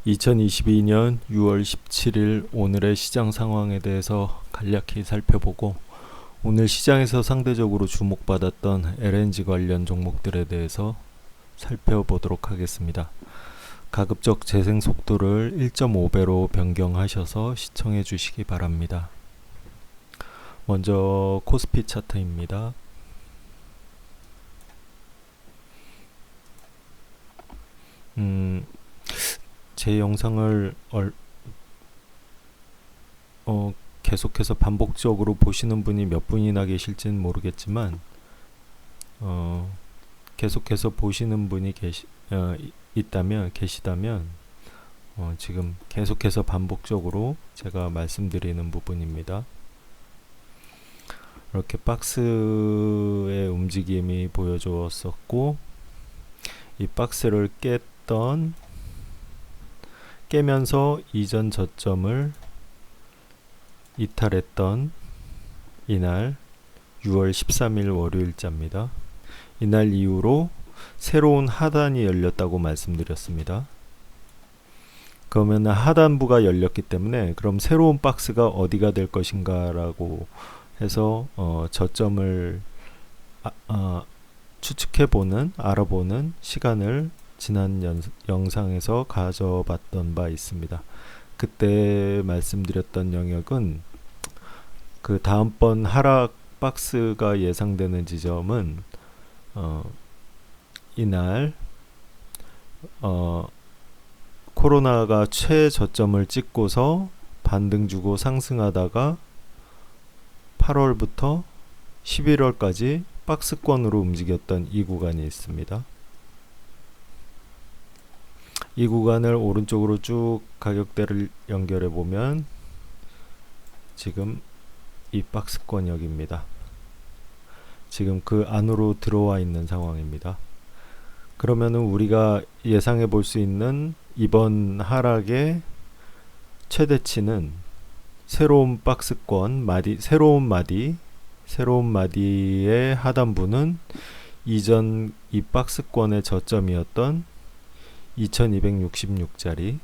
2022년 6월 17일 오늘의 시장 상황에 대해서 간략히 살펴보고 오늘 시장에서 상대적으로 주목받았던 LNG 관련 종목들에 대해서 살펴보도록 하겠습니다. 가급적 재생 속도를 1.5배로 변경하셔서 시청해 주시기 바랍니다. 먼저 코스피 차트입니다. 제 영상을 계속해서 반복적으로 보시는 분이 몇 분이나 계실지는 모르겠지만 계속해서 보시는 분이 계시다면 지금 계속해서 반복적으로 제가 말씀드리는 부분입니다. 이렇게 박스의 움직임이 보여주었었고 이 박스를 깨면서 이전 저점을 이탈했던 이날 6월 13일 월요일자입니다. 이날 이후로 새로운 하단이 열렸다고 말씀드렸습니다. 그러면 하단부가 열렸기 때문에 그럼 새로운 박스가 어디가 될 것인가 라고 해서 저점을 추측해보는, 알아보는 시간을 지난 영상에서 가져봤던 바 있습니다. 그때 말씀드렸던 영역은 그 다음번 하락 박스가 예상되는 지점은 이날 코로나가 최저점을 찍고서 반등 주고 상승하다가 8월부터 11월까지 박스권으로 움직였던 이 구간이 있습니다. 이 구간을 오른쪽으로 쭉 가격대를 연결해 보면 지금 이 박스권역입니다. 지금 그 안으로 들어와 있는 상황입니다. 그러면은 우리가 예상해 볼 수 있는 이번 하락의 최대치는 새로운 박스권 새로운 마디의 하단부는 이전 이 박스권의 저점이었던 2266짜리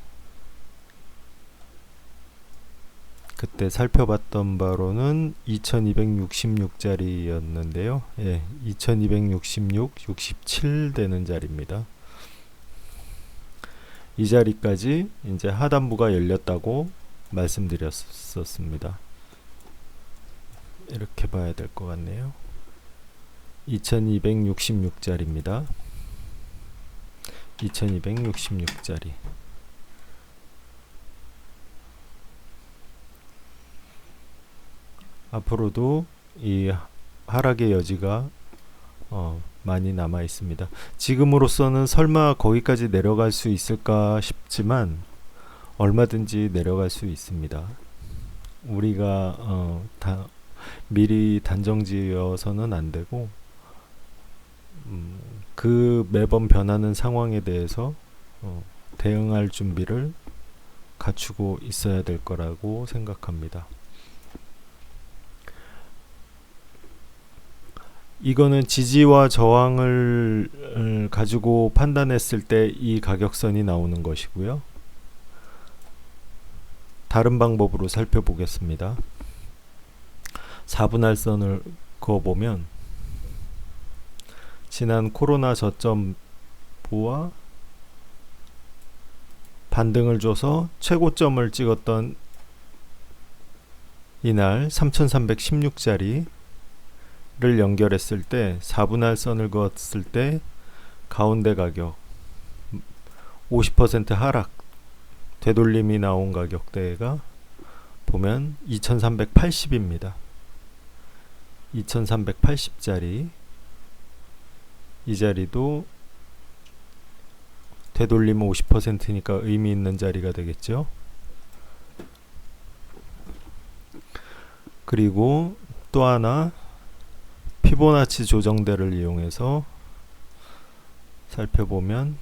그때 살펴봤던 바로는 2266짜리였는데요. 2266, 67 되는 자리입니다. 이 자리까지 이제 하단부가 열렸다고 말씀드렸었습니다. 이렇게 봐야 될 것 같네요. 2266짜리입니다. 2266짜리. 앞으로도 이 하락의 여지가 많이 남아 있습니다. 지금으로서는 설마 거기까지 내려갈 수 있을까 싶지만 얼마든지 내려갈 수 있습니다. 우리가 미리 단정지어서는 안 되고 그 매번 변하는 상황에 대해서 대응할 준비를 갖추고 있어야 될 거라고 생각합니다. 이거는 지지와 저항을 가지고 판단했을 때 이 가격선이 나오는 것이고요. 다른 방법으로 살펴보겠습니다. 4분할선을 그어보면 지난 코로나 저점부와 반등을 줘서 최고점을 찍었던 이날 3316짜리를 연결했을 때 4분할선을 그었을 때 가운데 가격 50% 하락 되돌림이 나온 가격대가 보면 2380입니다. 2380짜리 이 자리도 되돌림 50%니까 의미 있는 자리가 되겠죠. 그리고 또 하나 피보나치 조정대를 이용해서 살펴보면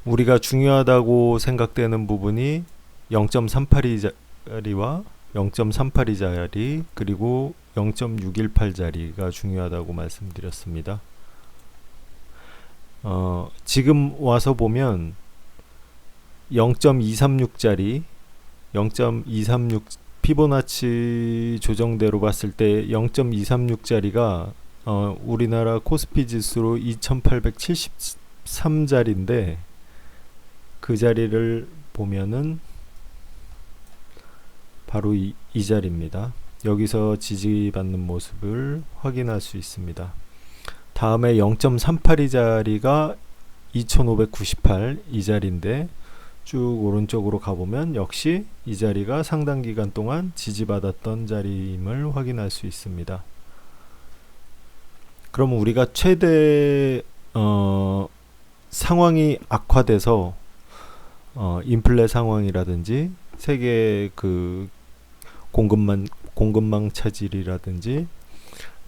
우리가 중요하다고 생각되는 부분이 0.382자리와 0.382자리 그리고 0.618자리가 중요하다고 말씀드렸습니다. 지금 와서 보면 0.236짜리 0.236 피보나치 조정대로 봤을 때 0.236짜리가 우리나라 코스피 지수로 2873자리인데 그 자리를 보면은 바로 이 자리입니다. 여기서 지지받는 모습을 확인할 수 있습니다. 다음에 0.382자리가 2598 이 자리인데 쭉 오른쪽으로 가보면 역시 이 자리가 상당 기간 동안 지지받았던 자리임을 확인할 수 있습니다. 그럼 우리가 최대 상황이 악화돼서 인플레 상황이라든지 세계 그 공급망 차질이라든지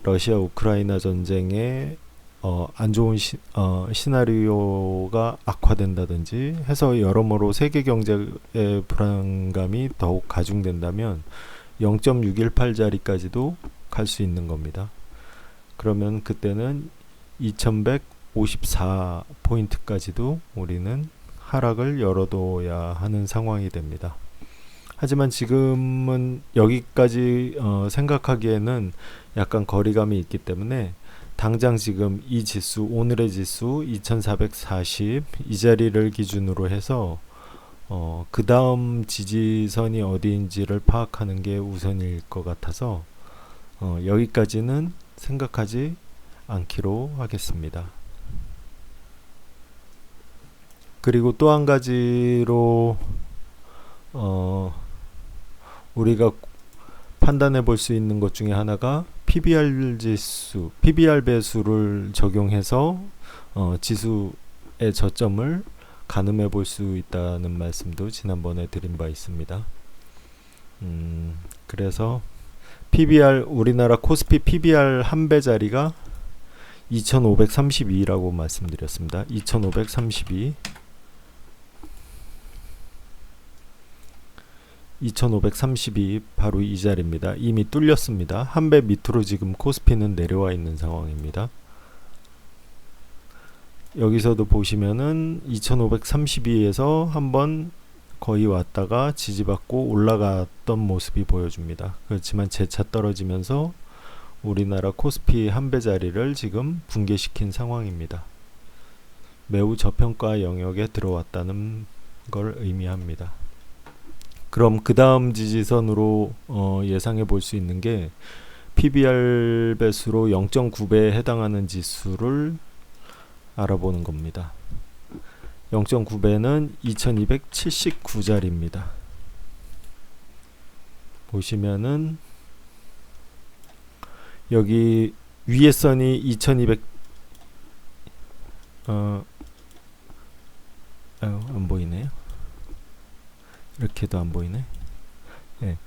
러시아 우크라이나 전쟁의 안 좋은 시나리오가 악화된다든지 해서 여러모로 세계 경제의 불안감이 더욱 가중된다면 0.618자리까지도 갈 수 있는 겁니다. 그러면 그때는 2154포인트까지도 우리는 하락을 열어둬야 하는 상황이 됩니다. 하지만 지금은 여기까지 생각하기에는 약간 거리감이 있기 때문에 당장 지금 이 지수, 오늘의 지수 2440 이 자리를 기준으로 해서 그 다음 지지선이 어디인지를 파악하는 게 우선일 것 같아서 여기까지는 생각하지 않기로 하겠습니다. 그리고 또 한 가지로 우리가 판단해 볼 수 있는 것 중에 하나가 PBR 지수, PBR 배수를 적용해서 지수의 저점을 가늠해 볼 수 있다는 말씀도 지난번에 드린 바 있습니다. 그래서 PBR, 우리나라 코스피 PBR 한 배 자리가 2532라고 말씀드렸습니다. 2532 바로 이 자리입니다. 이미 뚫렸습니다. 한 배 밑으로 지금 코스피는 내려와 있는 상황입니다. 여기서도 보시면은 2532에서 한번 거의 왔다가 지지받고 올라갔던 모습이 보여줍니다. 그렇지만 재차 떨어지면서 우리나라 코스피 한 배 자리를 지금 붕괴시킨 상황입니다. 매우 저평가 영역에 들어왔다는 걸 의미합니다. 그럼 그 다음 지지선으로 예상해 볼 수 있는 게 PBR 배수로 0.9배에 해당하는 지수를 알아보는 겁니다. 0.9배는 2279자리입니다. 보시면은 여기 위에 선이 2200 안 보이네요. 이렇게도 안 보이네. 네.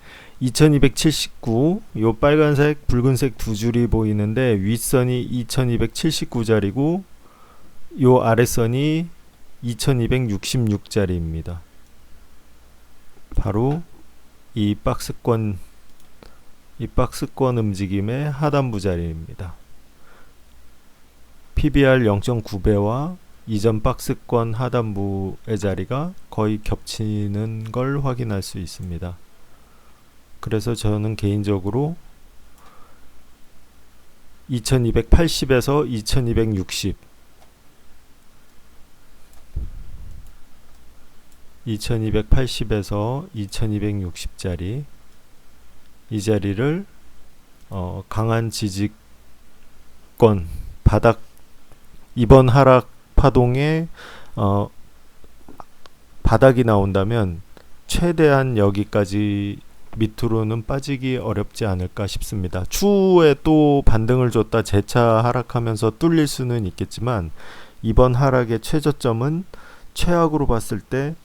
2279 요 빨간색 붉은색 두 줄이 보이는데 윗선이 2279자리고 요 아랫선이 2266자리입니다. 바로 이 박스권 움직임의 하단부 자리입니다. PBR 0.9배와 이전 박스권 하단부의 자리가 거의 겹치는 걸 확인할 수 있습니다. 그래서 저는 개인적으로 2280에서 2260 2280에서 2260짜리 이 자리를 강한 지지권 바닥 이번 하락 파동에 바닥이 나온다면 최대한 여기까지 밑으로는 빠지기 어렵지 않을까 싶습니다. 추후에 또 반등을 줬다 재차 하락하면서 뚫릴 수는 있겠지만 이번 하락의 최저점은 최악으로 봤을 때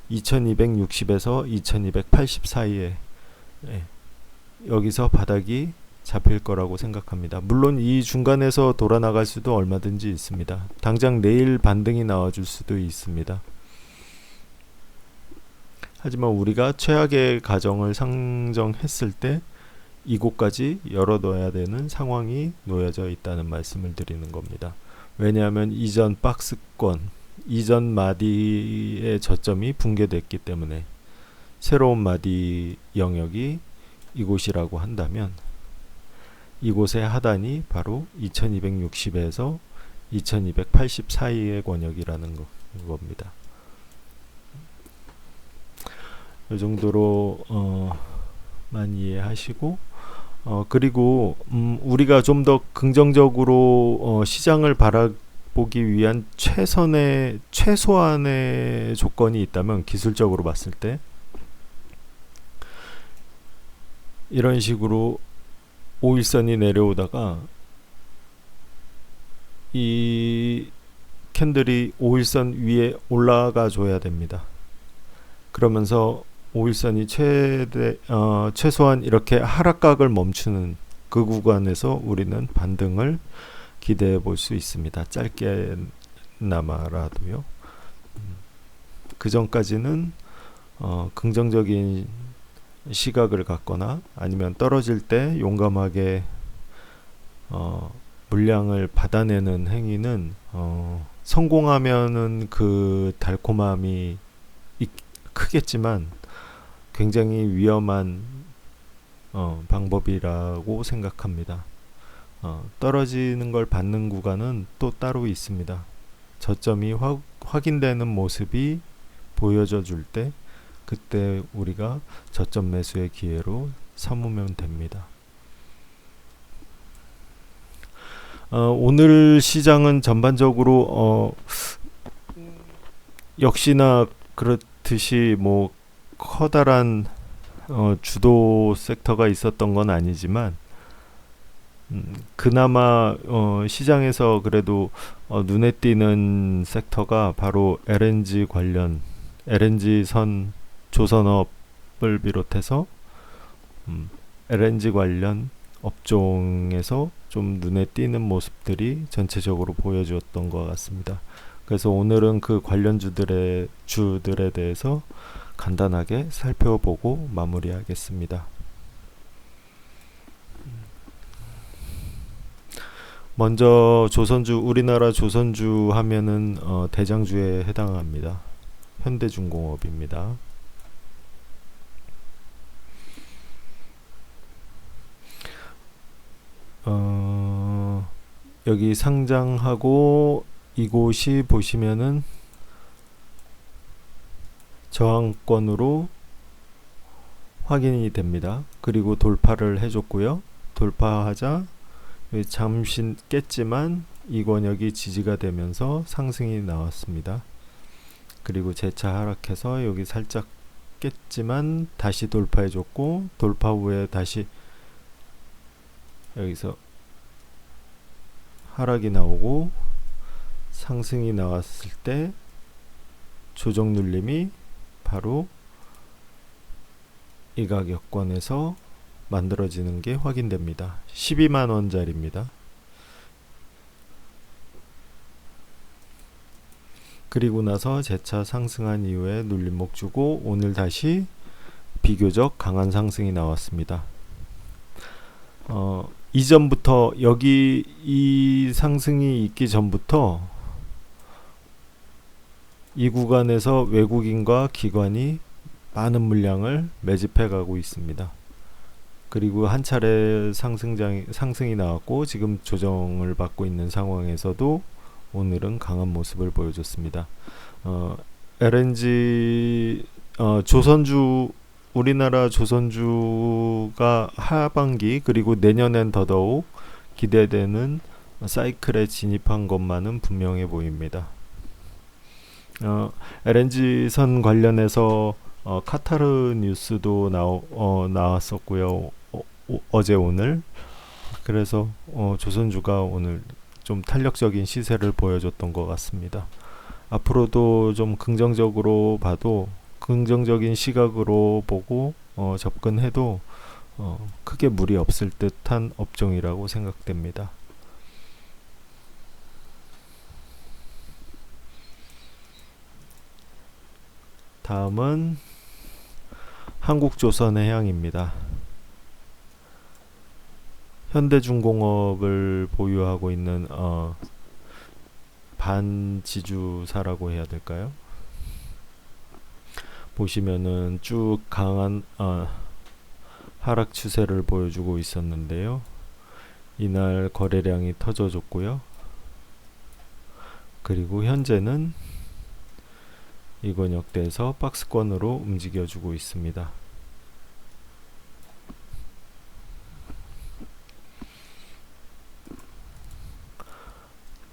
2260에서 2280 사이에 여기서 바닥이 잡힐 거라고 생각합니다. 물론 이 중간에서 돌아 나갈 수도 얼마든지 있습니다. 당장 내일 반등이 나와줄 수도 있습니다. 하지만 우리가 최악의 가정을 상정했을 때 이곳까지 열어둬야 되는 상황이 놓여져 있다는 말씀을 드리는 겁니다. 왜냐하면 이전 박스권, 이전 마디의 저점이 붕괴됐기 때문에 새로운 마디 영역이 이곳이라고 한다면 이곳의 하단이 바로 2260에서 2280 사이의 권역이라는 겁니다. 이 정도로 많이 이해하시고 그리고 우리가 좀 더 긍정적으로 시장을 바라보기 위한 최소한의 조건이 있다면, 기술적으로 봤을 때 이런 식으로 5일선이 내려오다가 이 캔들이 5일선 위에 올라가 줘야 됩니다. 그러면서 5일선이 최소한 이렇게 하락각을 멈추는 그 구간에서 우리는 반등을 기대해 볼 수 있습니다. 짧게나마라도요. 그 전까지는 긍정적인 시각을 갖거나 아니면 떨어질 때 용감하게 물량을 받아내는 행위는 성공하면은 그 달콤함이 크겠지만 굉장히 위험한 방법이라고 생각합니다. 떨어지는 걸 받는 구간은 또 따로 있습니다. 저점이 확인되는 모습이 보여져 줄 때, 그때 우리가 저점 매수의 기회로 삼으면 됩니다. 오늘 시장은 전반적으로 역시나 그렇듯이 뭐 커다란 주도 섹터가 있었던 건 아니지만 그나마 시장에서 그래도 눈에 띄는 섹터가 바로 LNG 관련, LNG 선 조선업을 비롯해서 LNG 관련 업종에서 좀 눈에 띄는 모습들이 전체적으로 보여주었던 것 같습니다. 그래서 오늘은 그 관련주들에 대해서 간단하게 살펴보고 마무리하겠습니다. 먼저 조선주, 우리나라 조선주 하면은 대장주에 해당합니다. 현대중공업입니다. 여기 상장하고 이곳이 보시면은 저항권으로 확인이 됩니다. 그리고 돌파를 해줬고요. 돌파하자 잠시 깼지만 이 권역이 지지가 되면서 상승이 나왔습니다. 그리고 재차 하락해서 여기 살짝 깼지만 다시 돌파해줬고, 돌파 후에 다시 여기서 하락이 나오고 상승이 나왔을 때 조정 눌림이 바로 이 가격권에서 만들어지는 게 확인됩니다. 12만원짜리입니다. 그리고 나서 재차 상승한 이후에 눌림목 주고 오늘 다시 비교적 강한 상승이 나왔습니다. 이전부터 여기 이 상승이 있기 전부터 이 구간에서 외국인과 기관이 많은 물량을 매집해 가고 있습니다. 그리고 한 차례 상승이 나왔고 지금 조정을 받고 있는 상황에서도 오늘은 강한 모습을 보여줬습니다. LNG 조선주, 우리나라 조선주가 하반기 그리고 내년엔 더더욱 기대되는 사이클에 진입한 것만은 분명해 보입니다. LNG 선 관련해서 카타르 뉴스도 나왔었고요. 어제 오늘. 그래서 조선주가 오늘 좀 탄력적인 시세를 보여줬던 것 같습니다. 앞으로도 좀 긍정적으로 봐도, 긍정적인 시각으로 보고 접근해도 크게 무리 없을 듯한 업종이라고 생각됩니다. 다음은 한국조선해양입니다. 현대중공업을 보유하고 있는 반지주사라고 해야 될까요? 보시면은 쭉 강한 하락 추세를 보여주고 있었는데요. 이날 거래량이 터져줬고요. 그리고 현재는 이 권역대에서 박스권으로 움직여주고 있습니다.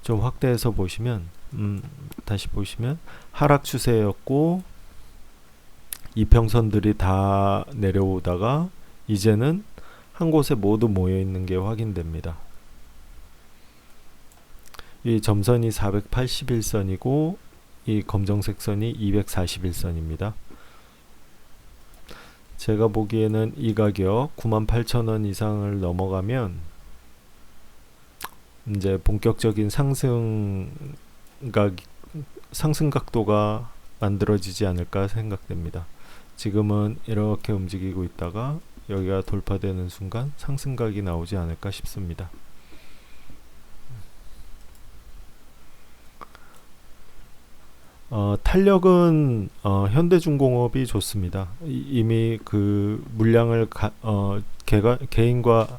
좀 확대해서 보시면 다시 보시면 하락 추세였고 이평선들이 다 내려오다가 이제는 한 곳에 모두 모여 있는 게 확인됩니다. 이 점선이 481선이고 이 검정색 선이 241선입니다. 제가 보기에는 이 가격 98,000원 이상을 넘어가면 이제 본격적인 상승 각도가 만들어지지 않을까 생각됩니다. 지금은 이렇게 움직이고 있다가 여기가 돌파되는 순간 상승각이 나오지 않을까 싶습니다. 탄력은 현대중공업이 좋습니다. 이미 그 물량을 개인과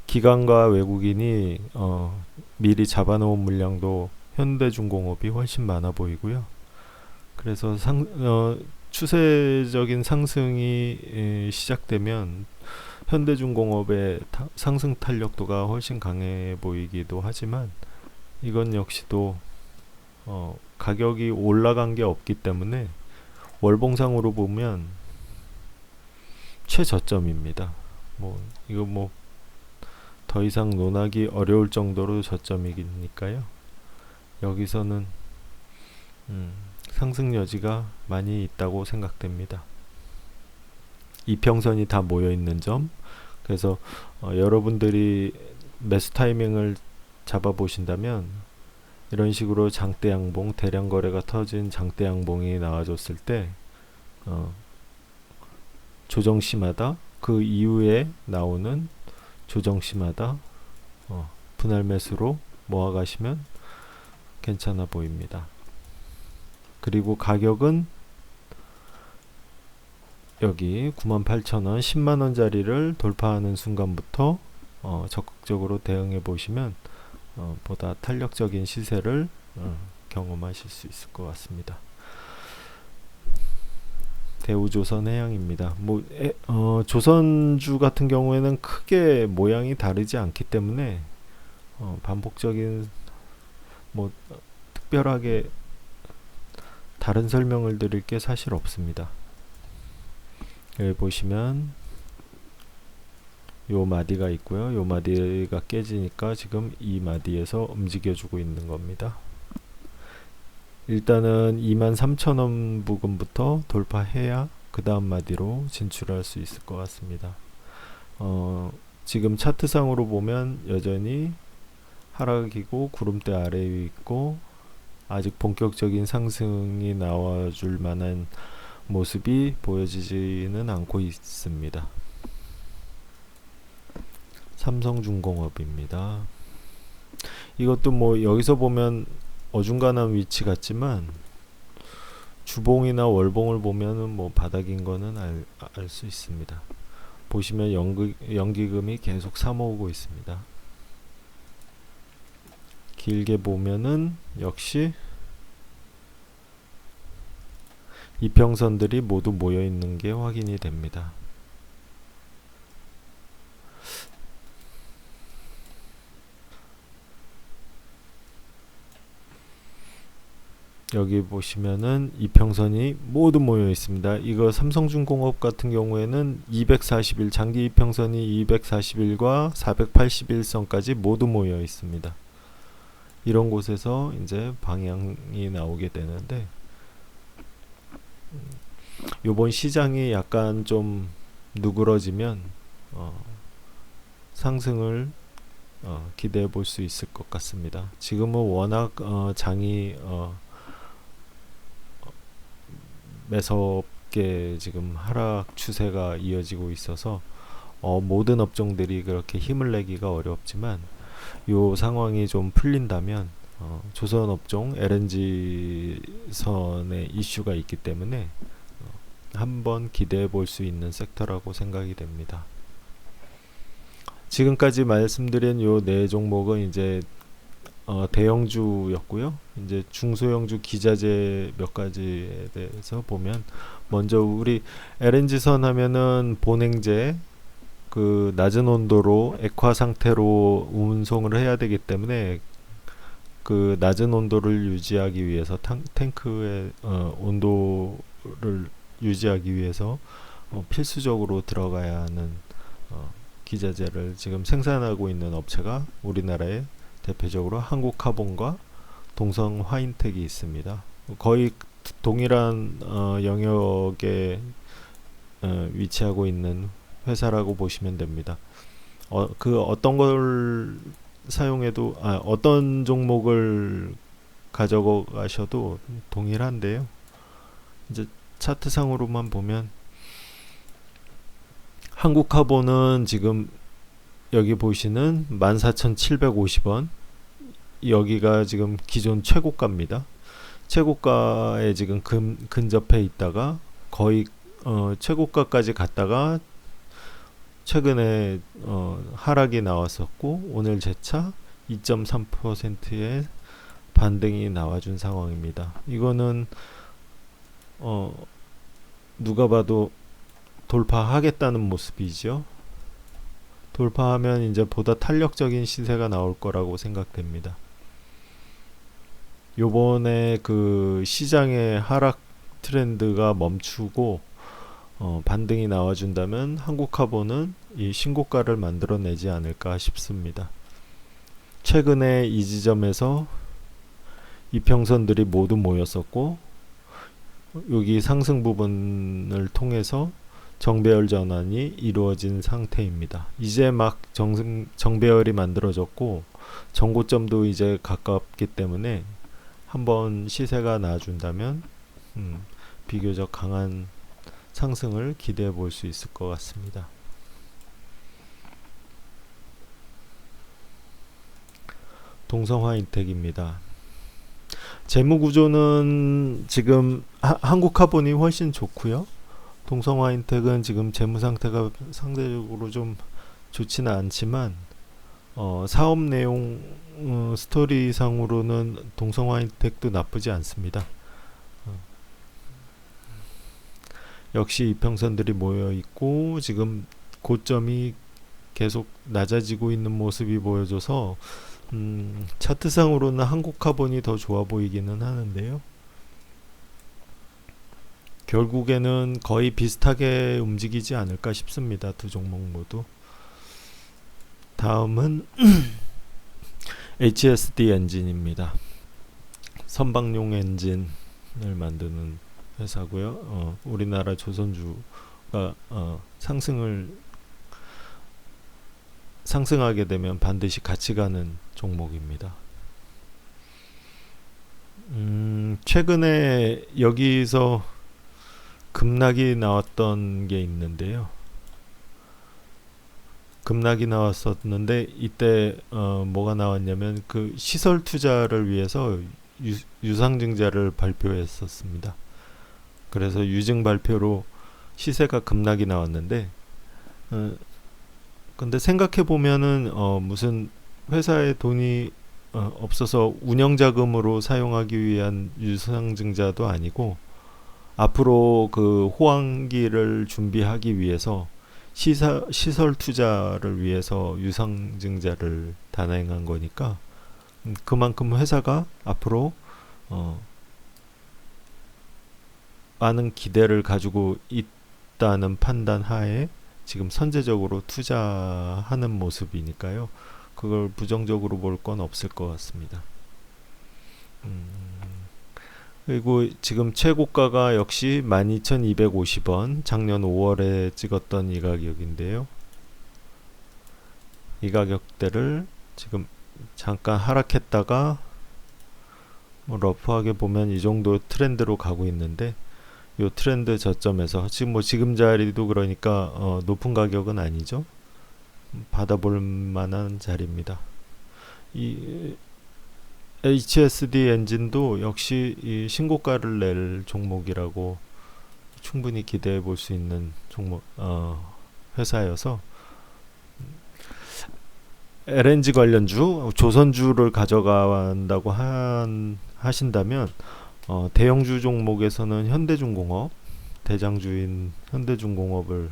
기관과 외국인이 미리 잡아놓은 물량도 현대중공업이 훨씬 많아 보이고요. 그래서 추세적인 상승이 시작되면 현대중공업의 상승 탄력도가 훨씬 강해 보이기도 하지만 이건 역시도 가격이 올라간 게 없기 때문에 월봉상으로 보면 최저점입니다. 이거 더 이상 논하기 어려울 정도로 저점이니까요. 여기서는 상승 여지가 많이 있다고 생각됩니다. 이평선이 다 모여 있는 점, 그래서 여러분들이 매수 타이밍을 잡아 보신다면 이런 식으로 장대 양봉, 대량 거래가 터진 장대 양봉이 나와줬을 때 조정시마다 그 이후에 나오는 조정시마다 분할 매수로 모아가시면 괜찮아 보입니다. 그리고 가격은 여기 98,000원 10만원짜리를 돌파하는 순간부터 적극적으로 대응해 보시면 보다 탄력적인 시세를 경험하실 수 있을 것 같습니다. 대우조선해양입니다. 조선주 같은 경우에는 크게 모양이 다르지 않기 때문에 반복적인 특별하게 다른 설명을 드릴 게 사실 없습니다. 여기 보시면 요 마디가 있고요. 요 마디가 깨지니까 지금 이 마디에서 움직여주고 있는 겁니다. 일단은 23,000원 부근부터 돌파해야 그 다음 마디로 진출할 수 있을 것 같습니다. 지금 차트상으로 보면 여전히 하락이고 구름대 아래에 있고 아직 본격적인 상승이 나와줄 만한 모습이 보여지지는 않고 있습니다. 삼성중공업입니다. 이것도 여기서 보면 어중간한 위치 같지만 주봉이나 월봉을 보면은 바닥인 거는 알 수 있습니다. 보시면 연기금이 계속 사모으고 있습니다. 길게 보면은 역시 이평선들이 모두 모여 있는 게 확인이 됩니다. 여기 보시면은 이평선이 모두 모여 있습니다. 이거 삼성중공업 같은 경우에는 241 장기 이평선이 241과 481선까지 모두 모여 있습니다. 이런 곳에서 이제 방향이 나오게 되는데 요번 시장이 약간 좀 누그러지면 상승을 기대해 볼 수 있을 것 같습니다. 지금은 워낙 장이 매섭게 지금 하락 추세가 이어지고 있어서 모든 업종들이 그렇게 힘을 내기가 어렵지만 요 상황이 좀 풀린다면 조선업종 LNG선의 이슈가 있기 때문에 한번 기대해 볼 수 있는 섹터라고 생각이 됩니다. 지금까지 말씀드린 요 네 종목은 이제 대형주였고요. 이제 중소형주 기자재 몇 가지에 대해서 보면, 먼저 우리 LNG선 하면은 본행제, 그 낮은 온도로 액화 상태로 운송을 해야 되기 때문에 그 낮은 온도를 유지하기 위해서 탱크의 온도를 유지하기 위해서 필수적으로 들어가야 하는 기자재를 지금 생산하고 있는 업체가 우리나라에 대표적으로 한국카본과 동성화인텍이 있습니다. 거의 동일한 영역에 위치하고 있는 회사라고 보시면 됩니다. 그 어떤 걸 사용해도 어떤 종목을 가져가셔도 동일한데요. 이제 차트상으로만 보면 한국카본은 지금 여기 보시는 14,750원, 여기가 지금 기존 최고가입니다. 최고가에 지금 근접해 있다가 거의 최고가까지 갔다가 최근에 하락이 나왔었고, 오늘 재차 2.3%의 반등이 나와준 상황입니다. 이거는 누가 봐도 돌파하겠다는 모습이죠. 돌파하면 이제 보다 탄력적인 시세가 나올 거라고 생각됩니다. 요번에 그 시장의 하락 트렌드가 멈추고 반등이 나와준다면 한국카본은 이 신고가를 만들어내지 않을까 싶습니다. 최근에 이 지점에서 이평선들이 모두 모였었고, 여기 상승 부분을 통해서 정배열 전환이 이루어진 상태입니다. 이제 막 정배열이 만들어졌고 정고점도 이제 가깝기 때문에 한번 시세가 나와준다면 비교적 강한 상승을 기대해 볼 수 있을 것 같습니다. 동성화인텍입니다. 재무구조는 지금 한국카본이 훨씬 좋고요. 동성화인텍은 지금 재무 상태가 상대적으로 좀 좋지는 않지만 사업 내용 스토리상으로는 동성화인텍도 나쁘지 않습니다. 역시 이평선들이 모여 있고 지금 고점이 계속 낮아지고 있는 모습이 보여줘서 차트상으로는 한국카본이 더 좋아 보이기는 하는데요. 결국에는 거의 비슷하게 움직이지 않을까 싶습니다. 두 종목 모두. 다음은 HSD 엔진입니다. 선박용 엔진을 만드는 회사고요. 우리나라 조선주가 상승하게 되면 반드시 같이 가는 종목입니다. 최근에 여기서 급락이 나왔던 게 있는데요. 급락이 나왔었는데 이때 뭐가 나왔냐면 그 시설 투자를 위해서 유상증자를 발표했었습니다. 그래서 유증 발표로 시세가 급락이 나왔는데 근데 생각해 보면은 무슨 회사에 돈이 없어서 운영자금으로 사용하기 위한 유상증자도 아니고 앞으로 그 호황기를 준비하기 위해서 시설 투자를 위해서 유상증자를 단행한 거니까 그만큼 회사가 앞으로 많은 기대를 가지고 있다는 판단 하에 지금 선제적으로 투자하는 모습이니까요. 그걸 부정적으로 볼 건 없을 것 같습니다. 그리고 지금 최고가가 역시 12,250원, 작년 5월에 찍었던 이 가격인데요. 이 가격대를 지금 잠깐 하락했다가 뭐 러프하게 보면 이 정도 트렌드로 가고 있는데 요 트렌드 저점에서 지금 뭐 지금 자리도 그러니까 높은 가격은 아니죠. 받아볼 만한 자리입니다. 이 HSD 엔진도 역시 이 신고가를 낼 종목이라고 충분히 기대해 볼 수 있는 종목 회사여서 LNG 관련주, 조선주를 가져간다고 하신다면 대형주 종목에서는 현대중공업, 대장주인 현대중공업을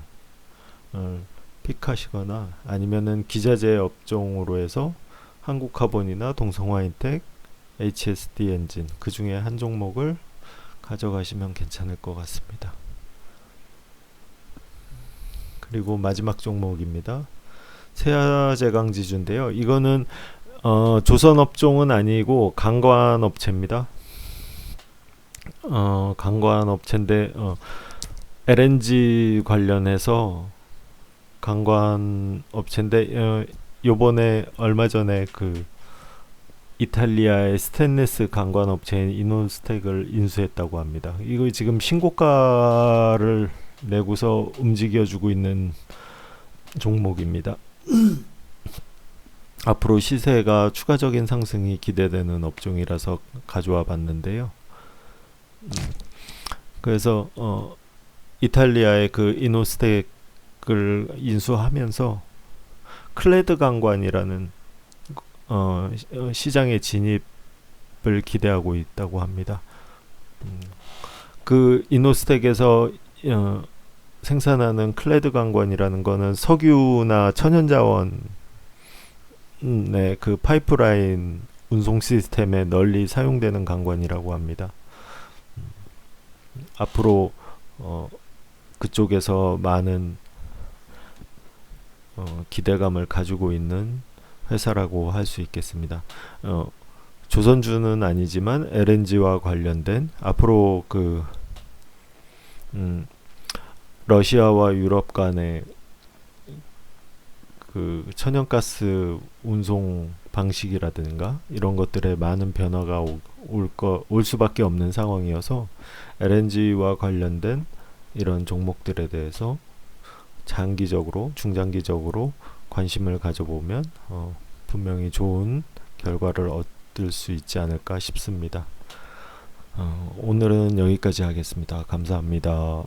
픽하시거나 아니면은 기자재 업종으로 해서 한국카본이나 동성화인텍, HSD 엔진 그 중에 한 종목을 가져가시면 괜찮을 것 같습니다. 그리고 마지막 종목입니다. 세아제강지주인데요. 이거는 조선업종은 아니고 강관업체입니다. 강관업체인데 LNG 관련해서 강관업체인데 요번에 얼마 전에 그 이탈리아의 스테인리스 강관업체인 이노스텍을 인수했다고 합니다. 이거 지금 신고가를 내고서 움직여주고 있는 종목입니다. 앞으로 시세가 추가적인 상승이 기대되는 업종이라서 가져와 봤는데요. 그래서 이탈리아의 그 이노스텍을 인수하면서 클레드 강관이라는 시장의 진입을 기대하고 있다고 합니다. 그 이노스텍에서 생산하는 클레드 강관이라는 거는 석유나 천연자원의 그 파이프라인 운송 시스템에 널리 사용되는 강관이라고 합니다. 앞으로 그쪽에서 많은 기대감을 가지고 있는 회사라고 할 수 있겠습니다. 조선주는 아니지만 LNG와 관련된 앞으로 그 러시아와 유럽 간의 그 천연가스 운송 방식이라든가 이런 것들에 많은 변화가 올 수밖에 없는 상황이어서 LNG와 관련된 이런 종목들에 대해서 장기적으로, 중장기적으로 관심을 가져보면 분명히 좋은 결과를 얻을 수 있지 않을까 싶습니다. 오늘은 여기까지 하겠습니다. 감사합니다.